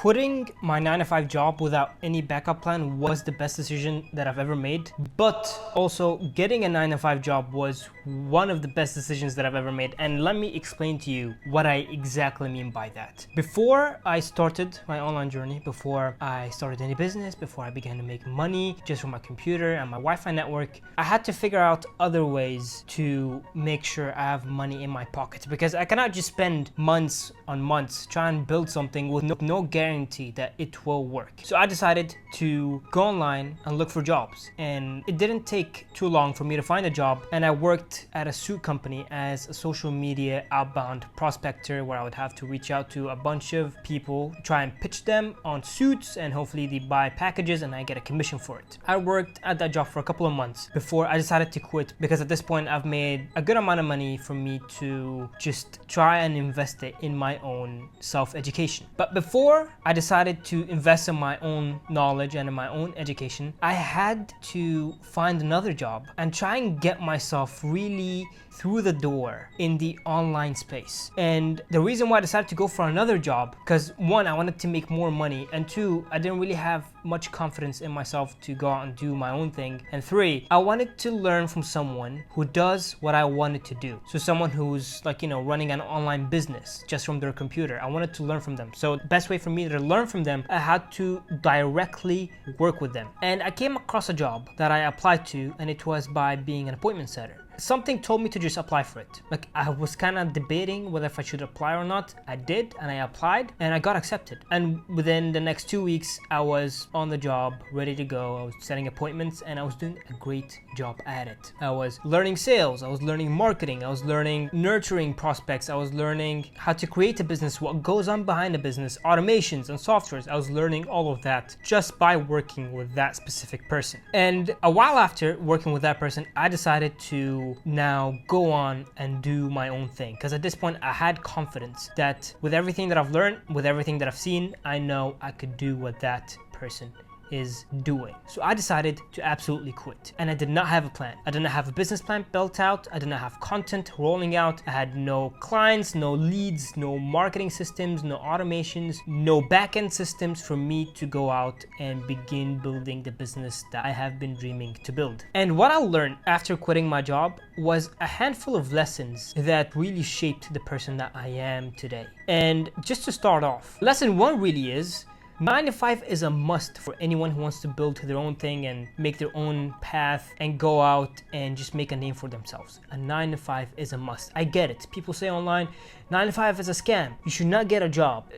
Quitting my 9 to 5 job without any backup plan was the best decision that I've ever made. But also getting a 9 to 5 job was one of the best decisions that I've ever made. And let me explain to you what I exactly mean by that. Before I started my online journey, before I started any business, before I began to make money just from my computer and my Wi-Fi network, I had to figure out other ways to make sure I have money in my pocket, because I cannot just spend months on months trying to build something with no guarantee that it will work. So I decided to go online and look for jobs, and it didn't take too long for me to find a job. And I worked at a suit company as a social media outbound prospector, where I would have to reach out to a bunch of people, try and pitch them on suits, and hopefully they buy packages and I get a commission for it. I worked at that job for a couple of months before I decided to quit, because at this point I've made a good amount of money for me to just try and invest it in my own self-education. But before I decided to invest in my own knowledge and in my own education, I had to find another job and try and get myself really through the door in the online space. And the reason why I decided to go for another job, because one, I wanted to make more money, and two, I didn't really have much confidence in myself to go out and do my own thing, and three, I wanted to learn from someone who does what I wanted to do. So someone who's like, running an online business just from their computer. I wanted to learn from them. So the best way for me to learn from them, I had to directly work with them. And I came across a job that I applied to, and it was by being an appointment setter. Something told me to just apply for it. Like, I was kind of debating whether if I should apply or not. I did, and I applied, and I got accepted. And within the next 2 weeks, I was on the job, ready to go. I was setting appointments, and I was doing a great job at it. I was learning sales, I was learning marketing, I was learning nurturing prospects, I was learning how to create a business, what goes on behind a business, automations and softwares. I was learning all of that just by working with that specific person. And a while after working with that person, I decided to now go on and do my own thing, because at this point I had confidence that with everything that I've learned, with everything that I've seen, I know I could do what that person is doing. So I decided to absolutely quit, and I did not have a plan. I did not have a business plan built out. I did not have content rolling out. I had no clients, no leads, no marketing systems, no automations, no back-end systems for me to go out and begin building the business that I have been dreaming to build. And what I learned after quitting my job was a handful of lessons that really shaped the person that I am today. And just to start off, lesson one really is 9 to 5 is a must for anyone who wants to build their own thing and make their own path and go out and just make a name for themselves. A 9 to 5 is a must. I get it. People say online, 9 to 5 is a scam. You should not get a job.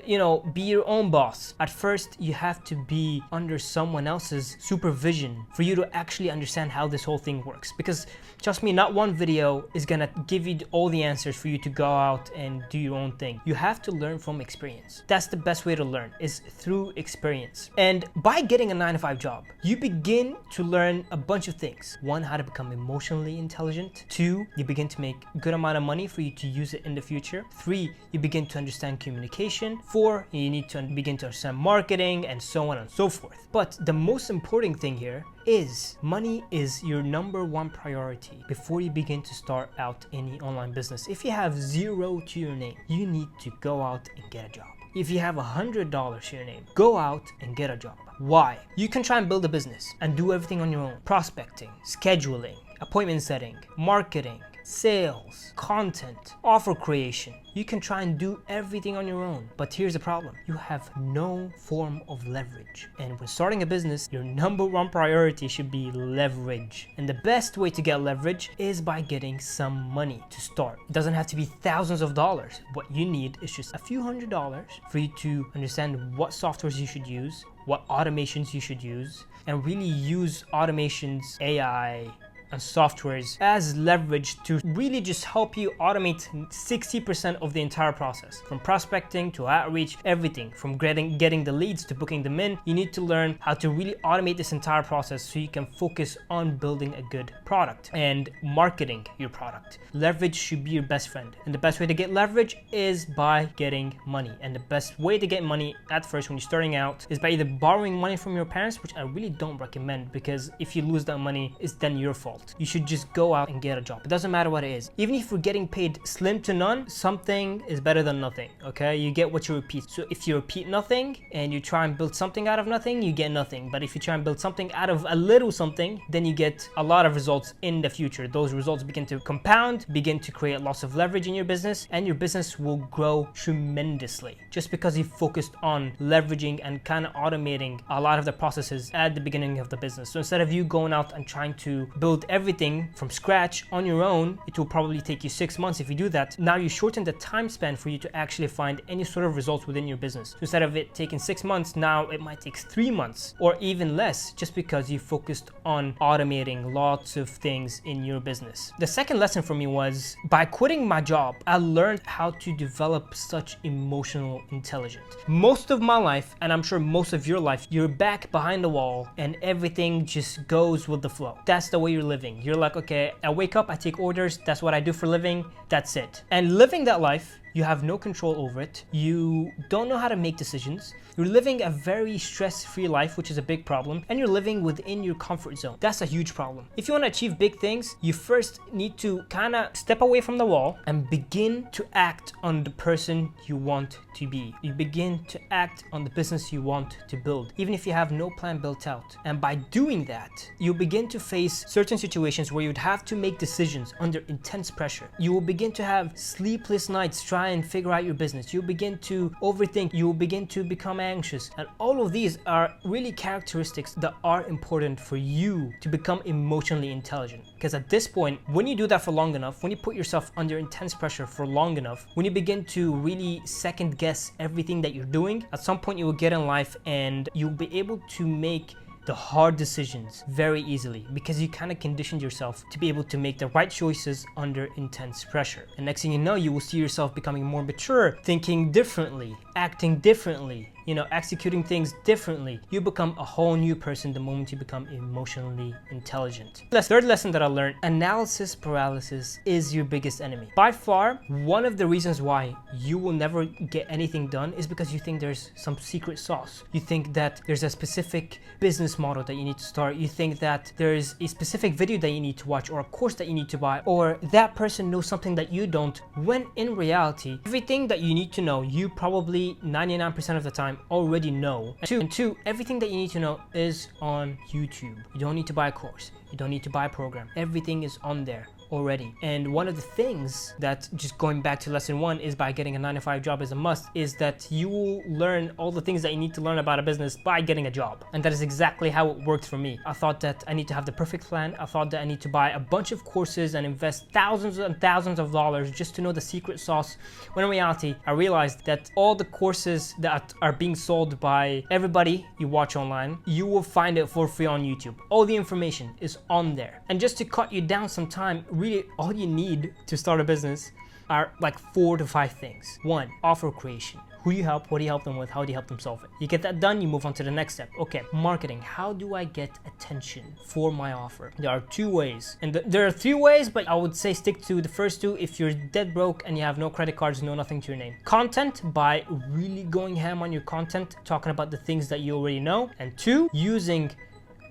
Be your own boss. At first, you have to be under someone else's supervision for you to actually understand how this whole thing works. Because trust me, not one video is gonna give you all the answers for you to go out and do your own thing. You have to learn from experience. That's the best way to learn, is through experience. And by getting a 9 to 5 job, you begin to learn a bunch of things. One, how to become emotionally intelligent. Two, you begin to make a good amount of money for you to use it in the future. Three, you begin to understand communication. Four, you need to begin to understand marketing, and so on and so forth. But the most important thing here is money is your number one priority before you begin to start out any online business. If you have zero to your name, you need to go out and get a job. If you have $100 to your name, go out and get a job. Why? You can try and build a business and do everything on your own. Prospecting, scheduling, appointment setting, marketing, sales, content, offer creation. You can try and do everything on your own. But here's the problem. You have no form of leverage. And when starting a business, your number one priority should be leverage. And the best way to get leverage is by getting some money to start. It doesn't have to be thousands of dollars. What you need is just a few $100s for you to understand what softwares you should use, what automations you should use, and really use automations, AI, and softwares as leverage to really just help you automate 60% of the entire process. From prospecting to outreach, everything from getting the leads to booking them in. You need to learn how to really automate this entire process so you can focus on building a good product and marketing your product. Leverage should be your best friend. And the best way to get leverage is by getting money. And the best way to get money at first when you're starting out is by either borrowing money from your parents, which I really don't recommend, because if you lose that money, it's then your fault. result. You should just go out and get a job. It doesn't matter what it is. Even if you're getting paid slim to none, something is better than nothing, okay? You get what you repeat. So if you repeat nothing and you try and build something out of nothing, you get nothing. But if you try and build something out of a little something, then you get a lot of results in the future. Those results begin to compound, begin to create lots of leverage in your business, and your business will grow tremendously just because you focused on leveraging and kind of automating a lot of the processes at the beginning of the business. So instead of you going out and trying to build everything from scratch on your own, it will probably take you 6 months. If you do that, now you shorten the time span for you to actually find any sort of results within your business. So instead of it taking 6 months, now it might take 3 months or even less, just because you focused on automating lots of things in your business. The second lesson for me was by quitting my job, I learned how to develop such emotional intelligence. Most of my life, and I'm sure most of your life, you're back behind the wall and everything just goes with the flow. That's the way you're living. You're like, okay, I wake up, I take orders, that's what I do for a living, that's it. And living that life, you have no control over it. You don't know how to make decisions. You're living a very stress-free life, which is a big problem, and you're living within your comfort zone. That's a huge problem. If you want to achieve big things, you first need to kind of step away from the wall and begin to act on the person you want to be. You begin to act on the business you want to build, even if you have no plan built out. And by doing that, you begin to face certain situations where you'd have to make decisions under intense pressure. You will begin to have sleepless nights trying and figure out your business. You'll begin to overthink. You will begin to become anxious. And all of these are really characteristics that are important for you to become emotionally intelligent. Because at this point, when you do that for long enough, when you put yourself under intense pressure for long enough, when you begin to really second guess everything that you're doing, at some point you will get in life and you'll be able to make the hard decisions very easily because you kind of conditioned yourself to be able to make the right choices under intense pressure. And next thing you know, you will see yourself becoming more mature, thinking differently, acting differently, executing things differently. You become a whole new person the moment you become emotionally intelligent. The third lesson that I learned, analysis paralysis is your biggest enemy. By far, one of the reasons why you will never get anything done is because you think there's some secret sauce. You think that there's a specific business model that you need to start. You think that there's a specific video that you need to watch or a course that you need to buy, or that person knows something that you don't, when in reality, everything that you need to know, you probably 99% of the time already know. And two, everything that you need to know is on YouTube. You don't need to buy a course. You don't need to buy a program. Everything is on there already. And one of the things that, just going back to lesson 1, is by getting a 9-to-5 job is a must, is that you will learn all the things that you need to learn about a business by getting a job. And that is exactly how it worked for me. I thought that I need to have the perfect plan. I thought that I need to buy a bunch of courses and invest thousands and thousands of dollars just to know the secret sauce. When in reality, I realized that all the courses that are being sold by everybody you watch online, you will find it for free on YouTube. All the information is on there. And just to cut you down some time, really all you need to start a business are like 4 to 5 things. 1, offer creation. Who you help, what do you help them with, how do you help them solve it? You get that done, you move on to the next step. Okay, marketing. How do I get attention for my offer? There are 2 ways. And there are 3 ways, but I would say stick to the first 2 if you're dead broke and you have no credit cards, no nothing to your name. Content, by really going ham on your content, talking about the things that you already know. And 2, using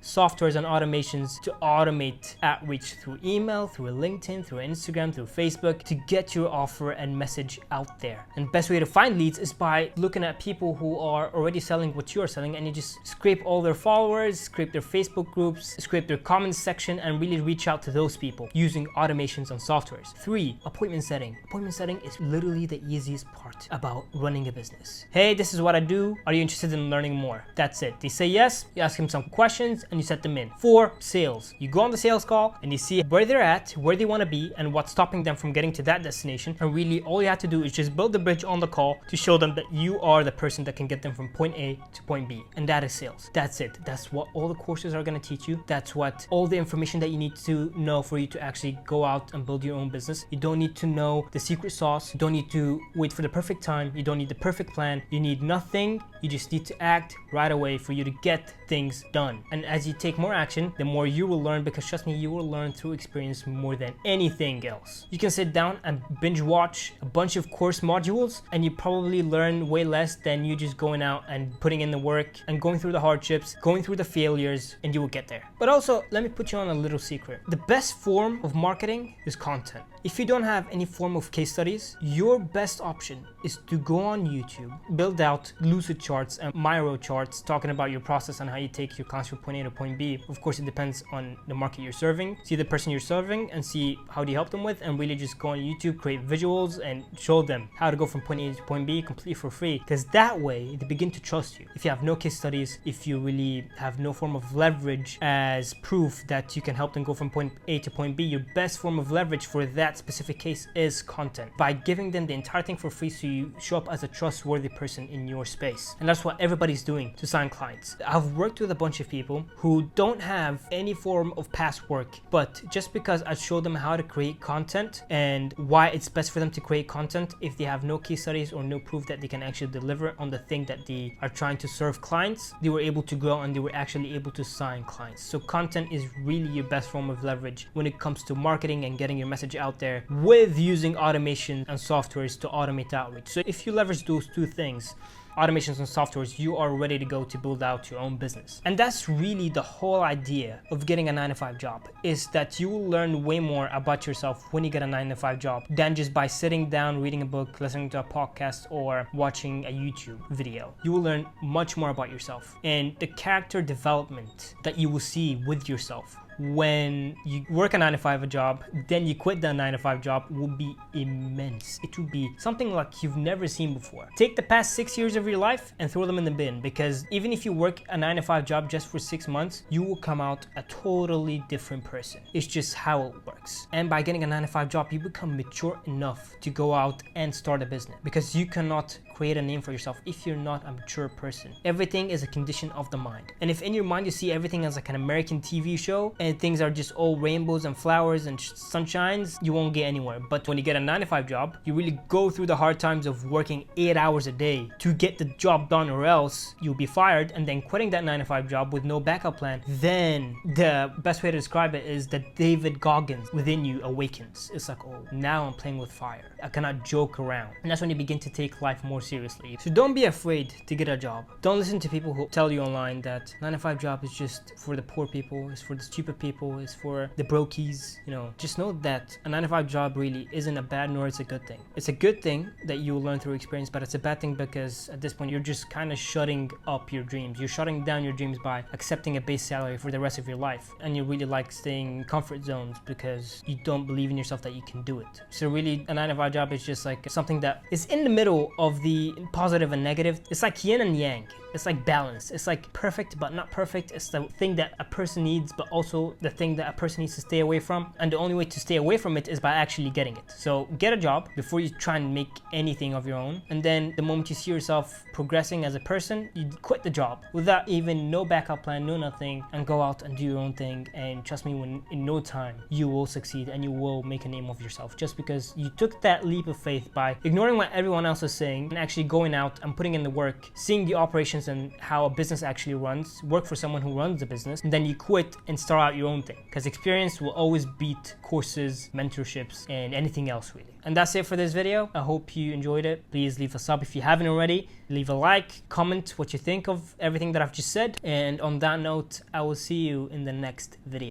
softwares and automations to automate outreach through email, through LinkedIn, through Instagram, through Facebook, to get your offer and message out there. And best way to find leads is by looking at people who are already selling what you are selling, and you just scrape all their followers, scrape their Facebook groups, scrape their comments section, and really reach out to those people using automations and softwares. 3, appointment setting. Appointment setting is literally the easiest part about running a business. Hey, this is what I do. Are you interested in learning more? That's it. They say yes, you ask them some questions, and you set them in. 4, sales. You go on the sales call and you see where they're at, where they want to be, and what's stopping them from getting to that destination. And really all you have to do is just build the bridge on the call to show them that you are the person that can get them from point A to point B. And that is sales. That's it. That's what all the courses are going to teach you. That's what all the information that you need to know for you to actually go out and build your own business. You don't need to know the secret sauce. You don't need to wait for the perfect time. You don't need the perfect plan. You need nothing. You just need to act right away for you to get things done. And as as you take more action, the more you will learn, because trust me, you will learn through experience more than anything else. You can sit down and binge watch a bunch of course modules and you probably learn way less than you just going out and putting in the work and going through the hardships, going through the failures, and you will get there. But also, let me put you on a little secret. The best form of marketing is content. If you don't have any form of case studies, your best option is to go on YouTube, build out lucid charts and Miro charts talking about your process and how you take your clients from point A to point B. Of course, it depends on the market you're serving. See the person you're serving and see how do you help them with, and really just go on YouTube, create visuals and show them how to go from point A to point B completely for free, because that way they begin to trust you. If you have no case studies, if you really have no form of leverage as proof that you can help them go from point A to point B, your best form of leverage for that specific case is content. By giving them the entire thing for free so you show up as a trustworthy person in your space. And that's what everybody's doing to sign clients. I've worked with a bunch of people who don't have any form of past work, but just because I showed them how to create content and why it's best for them to create content if they have no case studies or no proof that they can actually deliver on the thing that they are trying to serve clients, they were able to grow and they were actually able to sign clients. So content is really your best form of leverage when it comes to marketing and getting your message out there, with using automation and softwares to automate outreach. So if you leverage those two things, automations and softwares, you are ready to go to build out your own business. And that's really the whole idea of getting a 9-to-5 job, is that you will learn way more about yourself when you get a 9-to-5 job than just by sitting down, reading a book, listening to a podcast, or watching a YouTube video. You will learn much more about yourself, and the character development that you will see with yourself when you work a 9-to-5 job, then you quit the 9-to-5 job, will be immense. It will be something like you've never seen before. Take the past 6 years of your life and throw them in the bin, because even if you work a 9-to-5 job just for 6 months, you will come out a totally different person. It's just how it works. And by getting a 9-to-5 job, you become mature enough to go out and start a business, because you cannot create a name for yourself if you're not a mature person. Everything is a condition of the mind. And if in your mind you see everything as like an American TV show and things are just all rainbows and flowers and sunshines, you won't get anywhere. But when you get a 9-to-5 job, you really go through the hard times of working 8 hours a day to get the job done, or else you'll be fired, and then quitting that 9-to-5 job with no backup plan. Then the best way to describe it is that David Goggins within you awakens. It's like, oh, now I'm playing with fire. I cannot joke around. And that's when you begin to take life more seriously. So don't be afraid to get a job. Don't listen to people who tell you online that 9-to-5 job is just for the poor people, it's for the stupid people, it's for the brokies. You know, just know that a 9-to-5 job really isn't a bad nor it's a good thing. It's a good thing that you will learn through experience, but it's a bad thing because at this point you're just kind of shutting up your dreams. You're shutting down your dreams by accepting a base salary for the rest of your life, and you really like staying in comfort zones because you don't believe in yourself that you can do it. So really, a 9-to-5 job is just like something that is in the middle of the positive and negative. It's like yin and yang. It's like balance. It's like perfect but not perfect. It's the thing that a person needs, but also the thing that a person needs to stay away from. And the only way to stay away from it is by actually getting it. So get a job before you try and make anything of your own. And then the moment you see yourself progressing as a person, you quit the job without even no backup plan, no nothing, and go out and do your own thing. And trust me, when in no time you will succeed and you will make a name of yourself, just because you took that leap of faith by ignoring what everyone else is saying and actually going out and putting in the work, seeing the operations and how a business actually runs, work for someone who runs the business, and then you quit and start out your own thing, because experience will always beat courses, mentorships, and anything else really. And that's it for this video. I hope you enjoyed it. Please leave a sub if you haven't already. Leave a like, comment what you think of everything that I've just said, and on that note, I will see you in the next video.